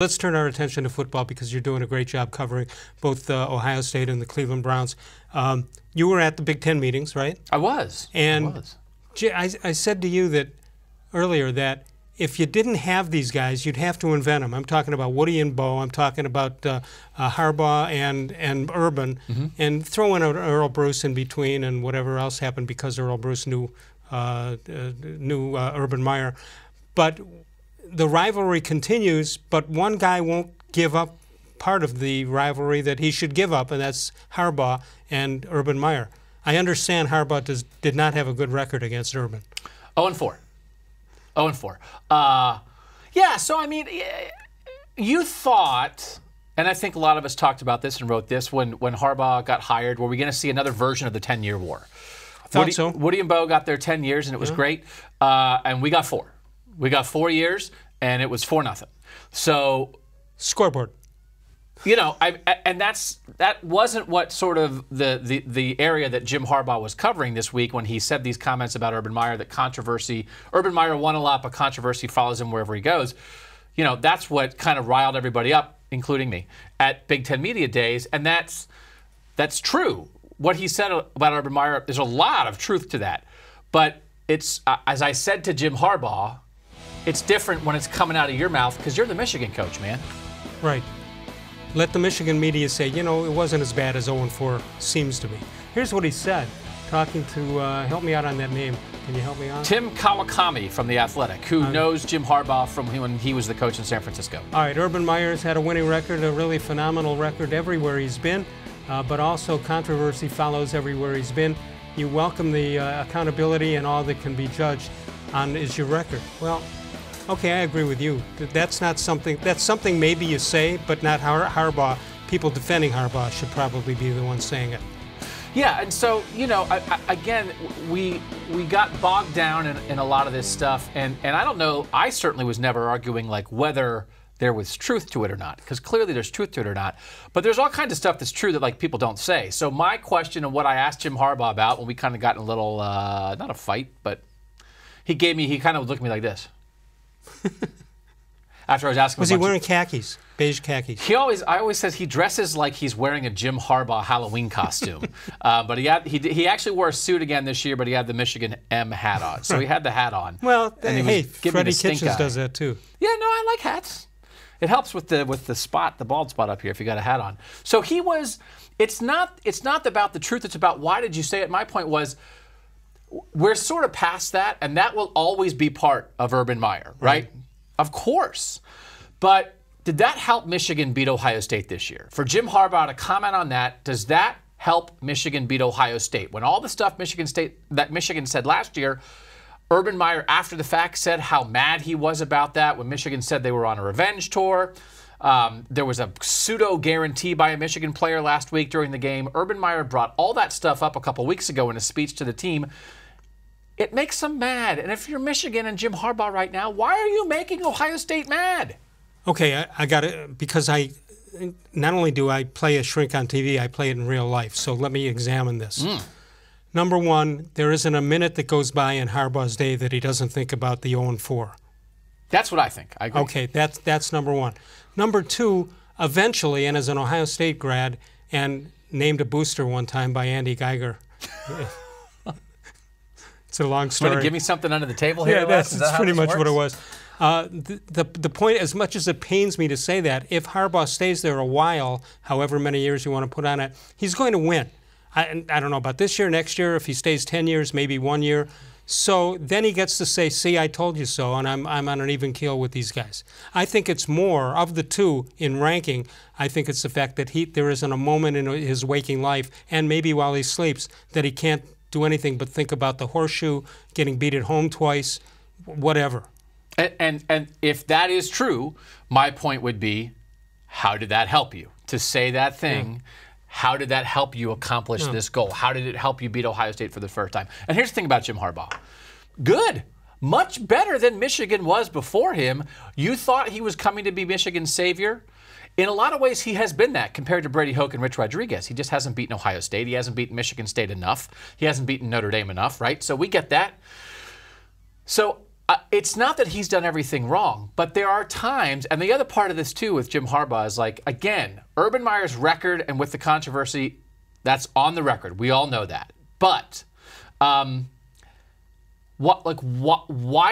Let's turn our attention to football because you're doing a great job covering both Ohio State and the Cleveland Browns. You were at the Big Ten meetings, right? I was. And I said to you that earlier that if you didn't have these guys, you'd have to invent them. I'm talking about Woody and Bo. I'm talking about Harbaugh and Urban, and throw in Earl Bruce in between and whatever else happened because Earl Bruce knew Urban Meyer. But the rivalry continues, but one guy won't give up part of the rivalry that he should give up, and that's Harbaugh and Urban Meyer. I understand Harbaugh did not have a good record against Urban. 0-4. 0-4. Yeah, so I mean, you thought, and I think a lot of us talked about this and wrote this when Harbaugh got hired, were we going to see another version of the 10-year war? I thought so. Woody and Bo got their 10 years, and it was great, and we got 4. We got 4 years, and it was 4-0. So, scoreboard. You know, and that wasn't what sort of the area that Jim Harbaugh was covering this week when he said these comments about Urban Meyer, that Urban Meyer won a lot, but controversy follows him wherever he goes. You know, that's what kind of riled everybody up, including me, at Big Ten Media Days, and that's true. What he said about Urban Meyer, there's a lot of truth to that. But it's, as I said to Jim Harbaugh, it's different when it's coming out of your mouth because you're the Michigan coach, man. Right. Let the Michigan media say, you know, it wasn't as bad as 0-4 seems to me. Here's what he said, talking to, help me out on that name. Can you help me out? Tim Kawakami from The Athletic, who knows Jim Harbaugh from when he was the coach in San Francisco. All right, Urban Meyer's had a winning record, a really phenomenal record everywhere he's been, but also controversy follows everywhere he's been. You welcome the accountability, and all that can be judged on is your record. Well, okay, I agree with you. That's not something, that's something maybe you say, but not Harbaugh. People defending Harbaugh should probably be the ones saying it. Yeah, and so, you know, again, we got bogged down in a lot of this stuff, and I don't know, I certainly was never arguing like whether there was truth to it or not, because clearly there's truth to it or not, but there's all kinds of stuff that's true that like people don't say. So my question and what I asked Jim Harbaugh about when we kind of got in a little, not a fight, but he kind of looked at me like this. After I was asking, was he wearing khakis, beige khakis? I always says he dresses like he's wearing a Jim Harbaugh Halloween costume. But he actually wore a suit again this year, but he had the Michigan M hat on, so he had the hat on. Well, hey, Freddie Kitchens does that too. Yeah, no, I like hats. It helps with the spot, the bald spot up here, if you got a hat on. So he was. It's not about the truth. It's about why did you say it. My point was, we're sort of past that, and that will always be part of Urban Meyer, right? Of course. But did that help Michigan beat Ohio State this year? For Jim Harbaugh to comment on that, does that help Michigan beat Ohio State? When all the stuff Michigan said last year, Urban Meyer, after the fact, said how mad he was about that when Michigan said they were on a revenge tour. There was a pseudo-guarantee by a Michigan player last week during the game. Urban Meyer brought all that stuff up a couple weeks ago in a speech to the team. It makes them mad. And if you're Michigan and Jim Harbaugh right now, why are you making Ohio State mad? Okay, I got it, because not only do I play a shrink on TV, I play it in real life. So let me examine this. Number one, there isn't a minute that goes by in Harbaugh's day that he doesn't think about the 0-4. That's what I think. I agree. Okay, that's number one. Number two, eventually, and as an Ohio State grad, and named a booster one time by Andy Geiger. It's a long story. Want to give me something under the table here? Yeah, that's pretty much what it was. The point, as much as it pains me to say that, if Harbaugh stays there a while, however many years you want to put on it, he's going to win. I don't know about this year, next year, if he stays 10 years, maybe 1 year. So then he gets to say, see, I told you so, and I'm on an even keel with these guys. I think it's more, of the two in ranking, I think it's the fact that there isn't a moment in his waking life, and maybe while he sleeps, that he can't do anything but think about the horseshoe, getting beat at home twice, whatever. And if that is true, my point would be, how did that help you? To say that thing, how did that help you accomplish this goal? How did it help you beat Ohio State for the first time? And here's the thing about Jim Harbaugh. Good. Much better than Michigan was before him. You thought he was coming to be Michigan's savior. In a lot of ways, he has been that compared to Brady Hoke and Rich Rodriguez. He just hasn't beaten Ohio State. He hasn't beaten Michigan State enough. He hasn't beaten Notre Dame enough, right? So we get that. So it's not that he's done everything wrong, but there are times, and the other part of this too with Jim Harbaugh is like, again, Urban Meyer's record and with the controversy, that's on the record. We all know that. But why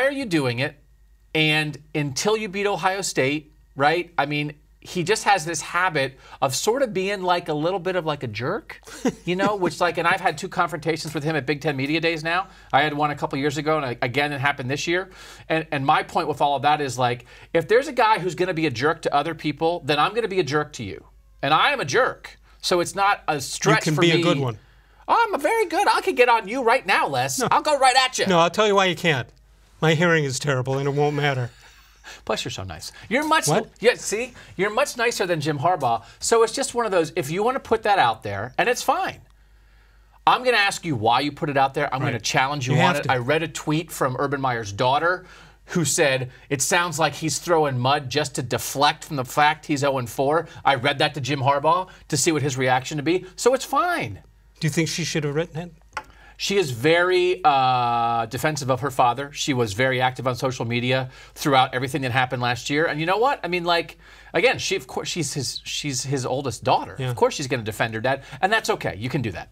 are you doing it? And until you beat Ohio State, right? I mean, he just has this habit of sort of being like a little bit of like a jerk, which like, and I've had 2 confrontations with him at Big Ten Media Days now. I had one a couple years ago, and again, it happened this year. And my point with all of that is like, if there's a guy who's going to be a jerk to other people, then I'm going to be a jerk to you. And I am a jerk. So it's not a stretch for me. You can be a good one. Oh, I'm very good. I could get on you right now, Les. No. I'll go right at you. No, I'll tell you why you can't. My hearing is terrible, and it won't matter. Plus, you're so nice. You're much You're much nicer than Jim Harbaugh. So it's just one of those. If you want to put that out there, and it's fine. I'm going to ask you why you put it out there. I'm going to challenge you on it. I read a tweet from Urban Meyer's daughter, who said it sounds like he's throwing mud just to deflect from the fact he's 0-4. I read that to Jim Harbaugh to see what his reaction to be. So it's fine. Do you think she should have written it? She is very defensive of her father. She was very active on social media throughout everything that happened last year. And you know what? I mean, like, again, she's his oldest daughter. Yeah. Of course she's going to defend her dad, and that's okay. You can do that.